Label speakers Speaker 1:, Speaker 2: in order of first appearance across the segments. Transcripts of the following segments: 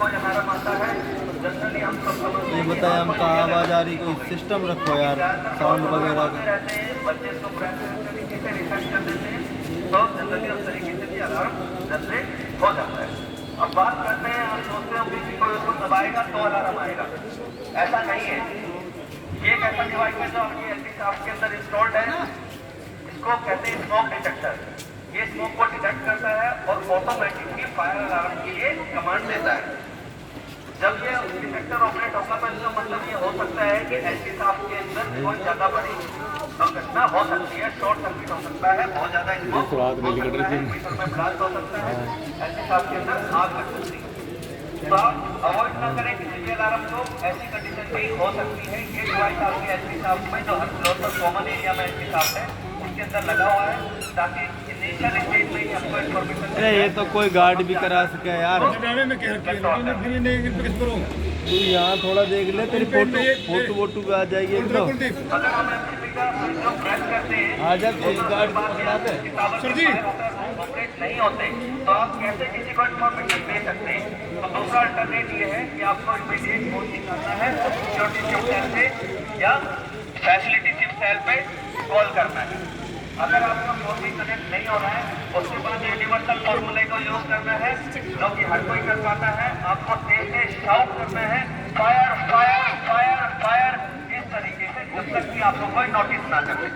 Speaker 1: कोई अलार्म आता है तो जनरली हम सब समझते
Speaker 2: ये
Speaker 1: हैं कि
Speaker 2: बताया हम
Speaker 1: आपको
Speaker 2: कहाँ
Speaker 1: ये
Speaker 2: आवाज़ आ रही, कोई सिस्टम रखो यार साउंड वगैरह का।
Speaker 1: रहते हैं बच्चे को प्रैक्टिस तरीके से रिसर्च कर देते हैं तो जनरली उस तरीके से भी अलार्म जनरेट हो जाता है। अब बात करते हैं, हम सोचते हैं किसी को इसको दबाएगा तो अलार्म आएगा, ऐसा नहीं है। ये एक ऐसा डिवाइस है जो आपकी एलपी शाफ्ट के अंदर इंस्टॉल्ड है, इसको कहते हैं स्मोक डिटेक्टर। ये स्मोक को डिटेक्ट करता है और ऑटोमेटिकली फायर अलार्म के लिए कमांड देता है। जब ये डिटेक्टर ऑपरेट होगा तो इसका मतलब ये हो सकता है कि एलपी शाफ्ट के अंदर कोई ज्यादा बड़ी दुर्घटना हो सकती है, शॉर्ट सर्किट हो सकता है, बहुत ज्यादा स्मोक हो सकता है, मीटर में ब्लास्ट हो सकता है, एलपी शाफ्ट के अंदर आग लग सकती है। तो आप अवॉइड ना करें किसी भी अलार्म को, ऐसी कंडीशन भी हो सकती है। ये डिवाइस आपके एलपी शाफ्ट में जो हर फ्लोर पर कॉमन एरिया में एलपी शाफ्ट है उसके अंदर लगा हुआ है ताकि इनिशियल स्टेज में ही आपको इन्फॉर्मेशन।
Speaker 2: अरे ये तो कोई गार्ड भी करा सके यार। तू यहाँ थोड़ा देख ले, तेरी फोटो वोटो पे आ जाएगी एकदम।
Speaker 1: अगर हम एमसीपी का जो प्रेस करते हैं
Speaker 2: आ जा, कोई गार्ड पकड़ा दे।
Speaker 1: सर जी ऑपरेट नहीं होते तो आप कैसे किसी को इन्फॉर्मेशन दे सकते हैं। तो दूसरा अल्टरनेट ये है कि आपको इमीडिएट फोन करना है तो सिक्योरिटी शिप सेल से या फैसिलिटी शिप सेल पे कॉल करना है। अगर आपका फोन भी कनेक्ट नहीं हो रहा है उसके बाद यूनिवर्सल फॉर्मूले को यूज करना है जो कि हर कोई कर पाता है। आपको तेज तेज शाउट करना है, फायर फायर फायर फायर, इस तरीके से जब तक कि आपको कोई नोटिस ना करे।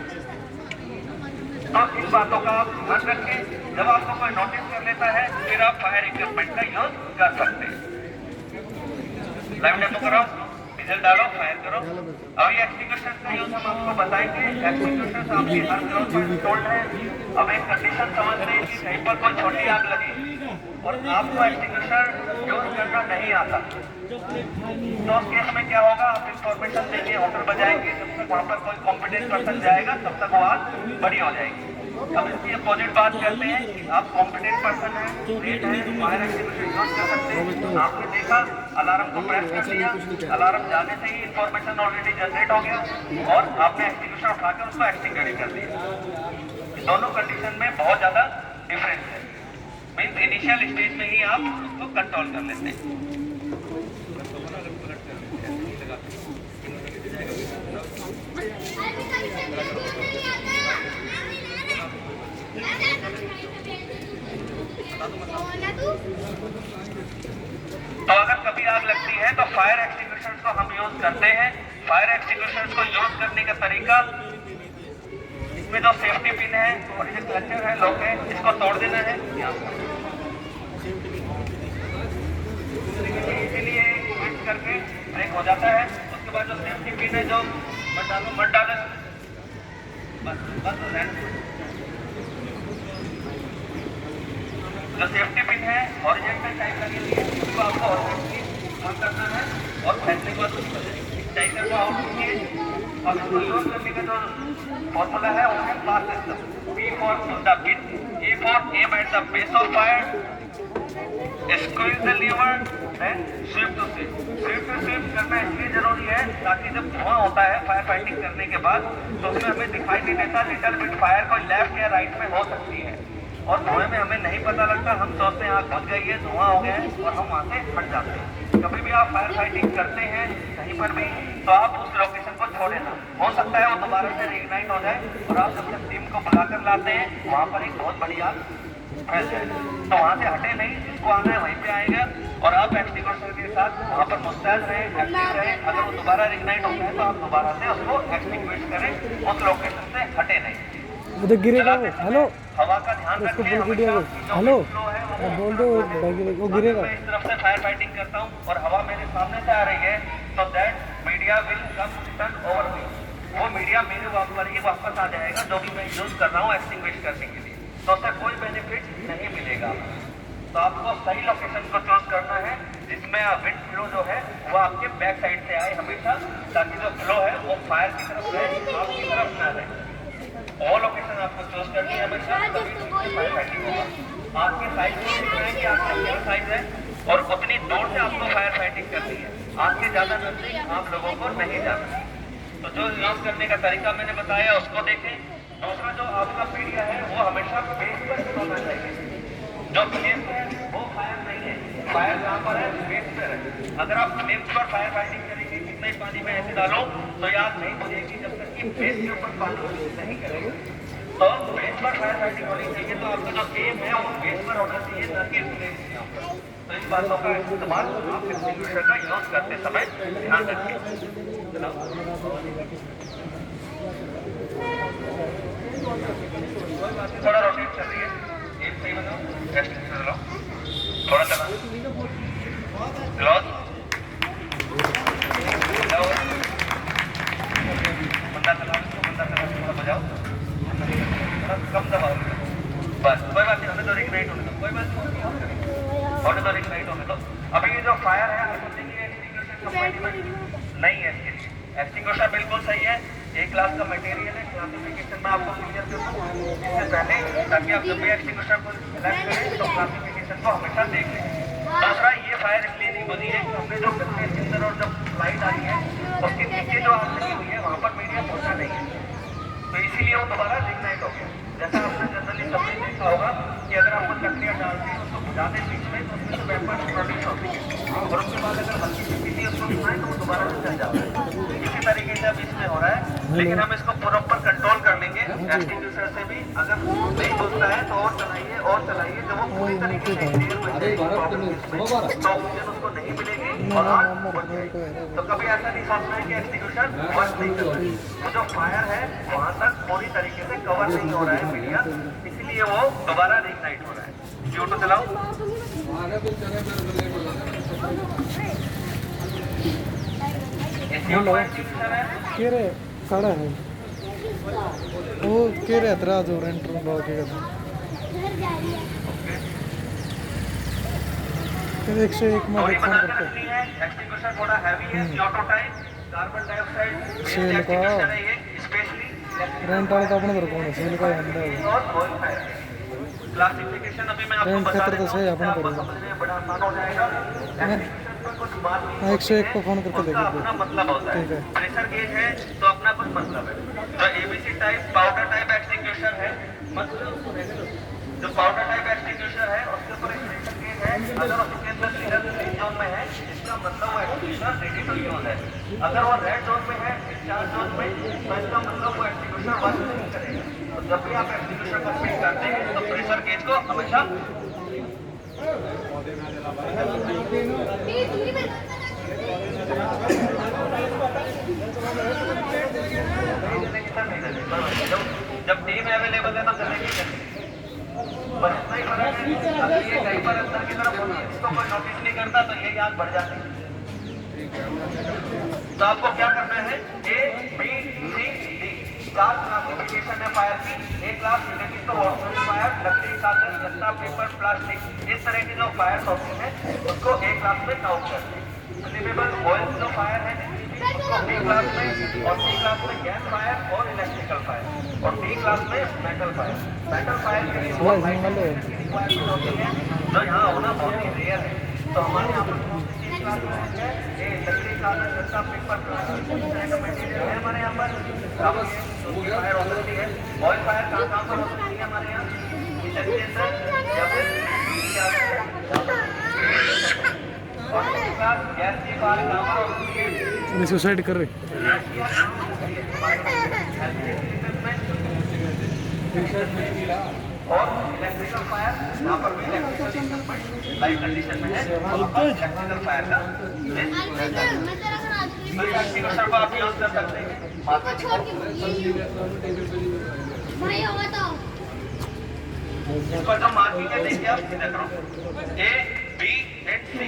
Speaker 1: तो इन बातों का आप ध्यान रखें। जब आपको कोई नोटिस कर लेता है फिर आप फायर इक्विपमेंट का यूज कर सकते हैं। लाइव डेमो करो, डीजल डालो, फायर करो। अभी एक्सटिंग्विशर का यूज हम आपको बताएंगे। एक्सटिंग्विशर आपके हर फ्लोर पर इंस्टॉल्ड है। अब एक कंडीशन समझते हैं कि कहीं पर कोई छोटी आग लगी और आपको एक्सटिंग्विशर यूज करना नहीं आता तो उस केस में क्या होगा, आप इंफॉर्मेशन देंगे, होटल बजाएंगे, जब तक वहाँ पर कोई कॉम्पिटेंट पर्सन जाएगा तब तक वो आग बड़ी हो जाएगी। अब इसकी अपोजिट बात करते हैं कि आप कॉम्पिटेंट पर्सन हैं, रेट है, फायर एक्सटिंग्विशर यूज कर सकते हैं। आपने देखा अलार्म को प्रेस कर दिया, अलार्म जाने से ही इंफॉर्मेशन ऑलरेडी जनरेट हो गया और आपने एक्सटिंग्विशर उठाकर उसको एक्सटिंग्विश कर दिया। दोनों कंडीशन में बहुत ज्यादा डिफरेंस है। मीन्स इनिशियल स्टेज में ही आप उसको कंट्रोल कर लेते हैं। तो अगर कभी आग लगती है तो फायर एक्सटिंग्विशर्स को हम यूज करते हैं। फायर एक्सटिंग्विशर्स को यूज करने का तरीका, इसमें जो सेफ्टी पिन है और ये क्लचर है, लॉक है, इसको तोड़ देना है। इसीलिए हिट करके ब्रेक हो जाता है। उसके बाद जो सेफ्टी पिन है जो मत डालो बस जो सेफ्टी पिन है हॉरिजॉन्टल टाइप लगी हुई है उसको आपको हॉरिजॉन्टली ऑन करना है और फैसले के बाद टाइगर को आउट कीजिए। और इसको यूज करने का जो फॉर्मूला है वो है pass system. P for the pin, A for aim at the base of fire, squeeze the lever, then sweep to sweep। sweep to sweep करना इसलिए जरूरी है ताकि जब धुआं होता है फायर फाइटिंग करने के बाद तो उसमें हमें दिखाई नहीं देता, लिटिल बिट फायर कोई लेफ्ट या राइट में हो सकती है और धुएं में हमें नहीं पता लगता। हम सोचते हैं आग बुझ गई है, धुआं हो गया है और हम वहाँ से हट जाते हैं। कभी भी आप फायर फाइटिंग करते हैं कहीं पर भी तो आप उस लोकेशन को छोड़े ना, हो सकता है वो दोबारा से रिइग्नाइट हो जाए और आप जब तक टीम को बुलाकर लाते हैं वहाँ पर एक बहुत बड़ी आग फैल जाए। तो वहाँ से हटे नहीं, जिसको आना है वहीं पे आएगा और आप एक्सटिंग्विशर के साथ वहाँ पर मुस्तैद रहें, एक्टिव रहें। अगर वो दोबारा रिइग्नाइट होता है तो आप दोबारा से उसको एक्सटिंग्विश करें, उस लोकेशन से हटे नहीं।
Speaker 3: उधर गिरेगा वो। हेलो,
Speaker 1: हवा का ध्यान
Speaker 3: उसको
Speaker 1: रखें।
Speaker 3: बोल दिया वो। हेलो, बोल दो वो गिरेगा।
Speaker 1: मैं इस तरफ से फायर फाइटिंग करता हूँ और हवा मेरे सामने से आ रही है तो that media will come turn over me. वो मीडिया मेरे पर ही वापस आ जाएगा जो भी मैं यूज कर रहा हूँ एक्सटिंग्विश करने के लिए। तो उससे कोई बेनिफिट नहीं मिलेगा। तो आपको सही लोकेशन को चूज करना है जिसमें विंड फ्लो जो है वो आपके बैक साइड से आए हमेशा, ताकि जो फ्लो है वो फायर की तरफ रहे, आपकी तरफ ना रहे। और लोकेशन आपको चूज करनी है हमेशा, तभी फायर फाइटिंग होगा। आपके साइज में दिख रहा है कि आपका क्या साइज है और उतनी दूर से आपको फायर फाइटिंग करनी है। आपके ज्यादा नजदीक आप लोगों को नहीं जाना। तो जो यूज करने का तरीका मैंने बताया उसको देखें। दूसरा जो आपका मीडिया है वो हमेशा बेस पर होना चाहिए। जो बेस है वो फायर नहीं है, फायर कहाँ पर है, बेस पर है। अगर आप फ्लेम्स पर फायर फाइटिंग करेंगे, कितने पानी में ऐसे डालो तो याद नहीं बुझेगी जब तक कि बेस के ऊपर पानी नहीं करेंगे। तो बेस पर फायर फाइटिंग होनी चाहिए, तो आपका जो एम है वो बेस पर होना चाहिए, न कि फ्लेम्स के ऊपर। तो इन बातों का इस्तेमाल आप एक्सटिंग्विशर का यूज करते समय ध्यान रखिए। थोड़ा रोटेट कर रही है, एम सही बनाओ, एक्सटिंग्विशर लगाओ, थोड़ा चला लॉस बंदा चला, थोड़ा बजाओ, थोड़ा कम दबाओ, बस कोई बात नहीं, हमें तो रिग्नाइट होने दो, कोई बात नहीं, होने दो, रिग्नाइट होने दो। अभी ये जो फायर है नहीं है, इसके लिए एक्सटिंग्विशर बिल्कुल सही है, एक क्लास का मटेरियल है, क्लासिफिकेशन में आपको क्लियर कर दूं इससे पहले, ताकि आप जब भी एक्सटिंग्विशर को सिलेक्ट करें तो क्लासिफिकेशन को हमेशा देख लें। दूसरा, ये फायर इसलिए नहीं बनी है कि हमने जो गन्ने के अंदर और जब लाइट आई है उसके नीचे जो आग लगी हुई है वहाँ पर मीडियम पहुंचा नहीं है, तो इसीलिए वो दोबारा रिग्नाइट हो गया। जैसा आपने जनरली सबने देखा होगा कि अगर आप कुछ लकड़ियाँ डालते हैं उसको बुझाते बीच में तो उसमें से वेपर प्रोड्यूस होती है, और उसके बाद अगर हल्की सी पीली उसको बुझाएं तो वो दोबारा से चल जाता है। इसी तरीके से अब इसमें हो रहा है, लेकिन हम इसको प्रॉपर कंट्रोल कर लेंगे एक्सटिंग्विशर से भी। अगर नहीं बुझता है तो और चलाइए, जब वो पूरी तरीके से ऑक्सीजन उसको नहीं मिलेगी और आग बुझ जाएगी। तो कभी ऐसा नहीं सोचना है कि एक्सटिंग्विशर वर्क नहीं कर रही, वो जो फायर है वहाँ तक पूरी तरीके से कवर नहीं हो रहा है मीडिया, इसलिए वो दोबारा रिग्नाइट हो रहा है। यूट्यूब चलाओ,
Speaker 3: के रे काड़ा है वो के रे अतरा जो रेंटर में बाकी का 101 में फोन करते
Speaker 1: हैं। एक्सटिंग्विशर थोड़ा हैवी है, auto type carbon dioxide
Speaker 3: cell का
Speaker 1: स्पेशली
Speaker 3: रेंट वाला तो अपने तरफ कौन है सेल का अंदर
Speaker 1: क्लासिफिकेशन अभी मैं आपको बता
Speaker 3: खतर तो सही अपन करेगा
Speaker 1: समझने में बड़ा आसान हो जाएगा। कुछ बात नहीं,
Speaker 3: 101 को फोन करके देखो
Speaker 1: अपना मतलब होता है।
Speaker 3: ठीक है
Speaker 1: प्रेशर गेज है तो अपना कुछ मतलब है। जो ABC type powder type extinguisher है, मतलब जो पाउडर टाइप एक्सटिंग्विशर है उसके ऊपर एक प्रेशर गेज है, अगर उसके अंदर सिलर ग्रीन जोन में है इसका मतलब वो एक्सटिंग्विशर रेडी टू यूज है। अगर वो रेड जोन में है, डिस्चार्ज जोन में, तो इसका मतलब वो एक्सटिंग्विशर वर्क नहीं करेगा। तो जब भी आप एक्सटिंग्विशर का फिट करते हैं तो प्रेशर गेज को हमेशा जब टीम अवेलेबल है तो चलेगी कैसे, बस इतना ही फर्क है। अगर ये कहीं पर अंदर की तरफ होती है इसको कोई नोटिस नहीं करता तो ये आग बढ़ जाती है। तो आपको क्या करना है, A B C D 4 classification है फायर की। एक class relative to ordinary fire, लकड़ी कागज गत्ता पेपर प्लास्टिक, इस तरह की जो फायर होती है उसको एक क्लास में काउंट करते हैं। फ्लेमेबल ऑयल जो फायर है उसको बी क्लास में, और सी क्लास में गैस फायर और इलेक्ट्रिकल फायर, और डी क्लास में मेटल फायर। मेटल फायर के लिए बहुत फायर होती है जो यहाँ होना बहुत ही रेयर है। तो हमारे यहाँ पर लकड़ी कागज गत्ता पेपर प्लास्टिक मटेरियल है हमारे यहाँ पर। फायर हो सकती है, ऑयल फायर कहाँ पर हो सकती है हमारे यहाँ किचन के अंदर या फिर गैस की फायर कहाँ पर हो सकती है,
Speaker 3: सुसाइड कर रहे
Speaker 1: और इलेक्ट्रिकल फायर यहाँ पर भी इलेक्ट्रिकल लाइव कंडीशन में है इलेक्ट्रिकल फायर का एक्सटिंग्विशर को आप यूज कर सकते हैं। इसका जो मार्किंग है देखिए आप सीधे करो A B and C,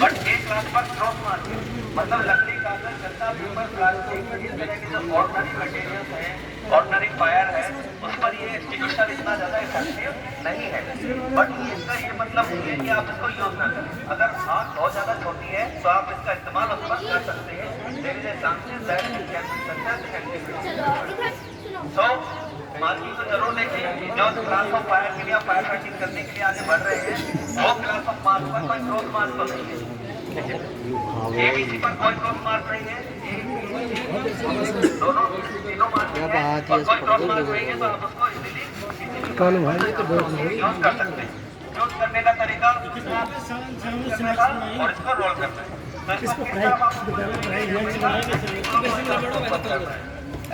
Speaker 1: but A class पर क्रॉस मार्किंग, मतलब लकड़ी कागज गत्ता पेपर प्लास्टिक इस तरह के जो ऑर्डिनरी मटेरियल्स हैं, ऑर्डिनरी फायर है उस पर ये एक्सटिंग्विशर इतना ज़्यादा इफेक्टिव नहीं है। बट इसका ये मतलब नहीं है कि आप इसको यूज ना करें। अगर आग बहुत ज़्यादा छोटी है तो आप इसका इस्तेमाल उस पर कर सकते हैं। There is a chances that it can be successful activity. So marking तो जरूर देखें, जो क्लास ऑफ फायर के लिए आप फायर फाइटिंग करने के लिए आगे बढ़ रहे हैं वो क्लास ऑफ मार्क पर कोई क्रॉस मार्क तो नहीं है। एबीसी पर कोई क्रॉस मार्क नहीं है, दोनों तीनों मार्क है और कोई क्रॉस मार्क नहीं है, तो आप उसको इजीली यूज कर सकते हैं। यूज करने का तरीका और इसको रोल करना है। तो इसको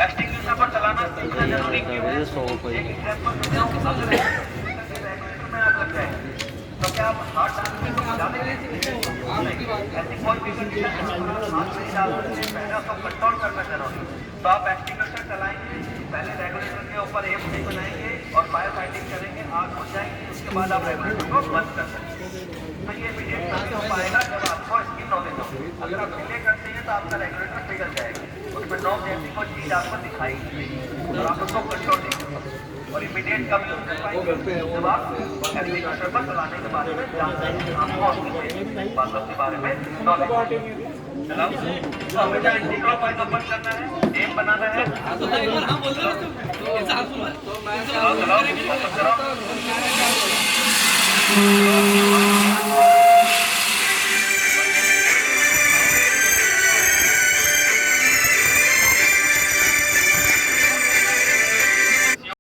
Speaker 1: एक्सटिंग्विशर पर चलाना सीखना जरूरी क्यों है? एक एग्जांपल में आग लग जाए तो क्या आप हाथ डाल के बचा देंगे? ऐसी कोई भी कंडीशन हाथ नहीं डाल सकते, पहले उसको कंट्रोल करना जरूरी। तो आप एक्सटिंग्विशर चलाएंगे, पहले रेगुलेटर के ऊपर एक नहीं बनाएंगे और फायर फाइटिंग करेंगे, आग हो जाएगी, उसके बाद आप रेगुलेटर को बंद कर सकते हैं। तो ये इमीडिएट नहीं हो पाएगा जब आपको इसकी नॉलेज हो। अगर आप डिले करते हैं तो आपका रेगुलेटर पिघल जाएगा, उसमें नॉब जैसी कोई चीज़ आपको दिखाई नहीं देगी और आप उसको कंट्रोल नहीं कर सकते। और इमीडिएट कब यूज कर पाएंगे? जब आप एक्सटिंग्विशर पर चलाने के बारे में जानते हैं, आपको उसकी बातों के बारे में नॉलेज। चलाओ, तो हमें जो इंडिकेटर पॉइंट ओपन करना है, एम बनाना है। चलाओ चलाओ,